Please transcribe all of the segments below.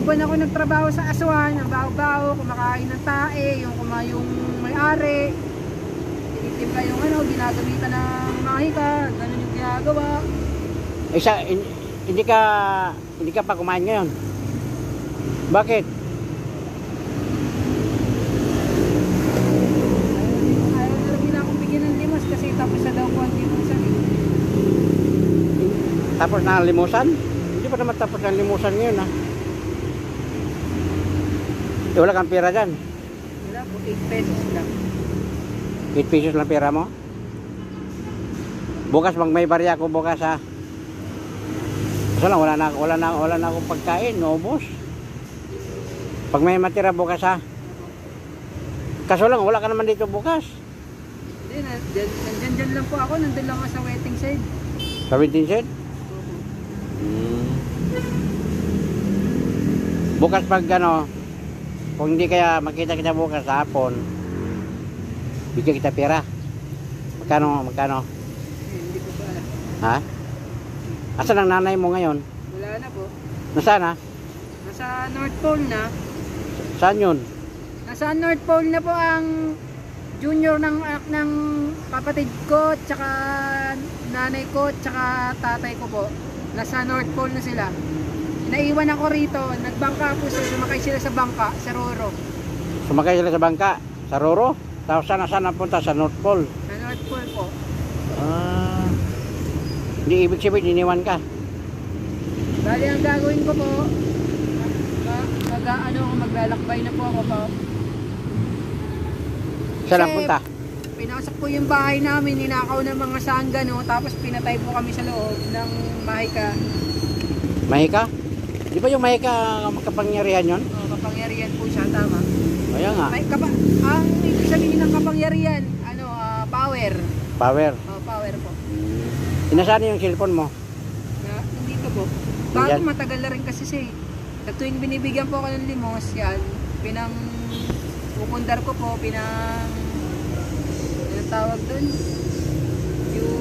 buwan ako nagtrabaho sa aswan, ang baho-baho, kumakain ng tae, yung may-ari. Tinitimpla yung ginagamitan ng mahika, ganun yung ginagawa. Isa, hindi ka pa kumain ngayon? Bakit? Ayaw na akong bigyan ng limas kasi tapos na daw po ang limusan. Tapos na ang limusan? Hindi pa naman tapos ang limusan ngayon ha. Wala kang pera dyan? Wala po, 8 pesos lang. 8 pesos lang pera mo? Bukas may barya ako bukas ha. Kaso lang wala na akong pagkain, naubos. Pag may matira bukas ha. Kaso lang wala ka naman dito bukas. Hindi, nandyan lang po ako, nandun lang ako sa waiting shed. Sa waiting shed? Bukas pag kung hindi kaya makita kita bukas sa hapon, bigyan kita pera. Magkano? Hindi ko pa alam. Ha? Asan ang nanay mo ngayon? Wala na po. Nasaan ha? Nasa North Pole na. Saan yun? Nasa North Pole na po ang junior ng kapatid ko, tsaka nanay ko, tsaka tatay ko po. Nasa North Pole na sila. Naiwan ako rito, nagbangka po sila, sumakay sila sa bangka, sa Roro. Sumakay sila sa bangka? Sa Roro? Tapos saan napunta? Sa North Pole? Sa North Pole po. Hindi ibig sabihin, iniwan ka? Bali, ang gagawin ko po, maglalakbay na po ako po. Saan napunta? Pinasok po yung bahay namin, ninakaw ng mga sanggano, tapos pinatay po kami sa loob ng mahika. Mahika? Di ba yung mahika kapangyarihan yun? Oo, kapangyarihan po siya, tama. Kaya nga. Ang ibig sabihin ng kapangyarihan, power. Power? Oo, power po. Inasaan yung cellphone mo? Hindi ko po. Bago matagal na rin kasi siya. Sa tuwing binibigyan po ako ng limos, yan, pupundar ko po, anong tawag dun? Yung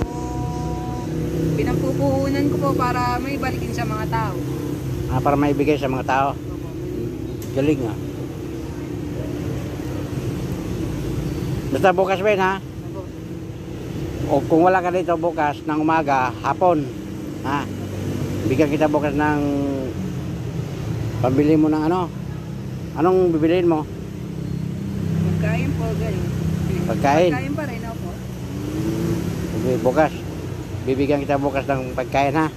pinampupuhunan ko po para may balikin sa mga tao. Para maibigay sa mga tao? Galing nga. Basta bukas ba ha? O kung wala ka dito bukas ng umaga, hapon, ha? Bigyan kita bukas ng pambili mo ng anong bibiliin mo? Pagkain po, galing. Pagkain? Pagkain pa rin ako. Okay, bukas. Bibigyan kita bukas ng pagkain ha?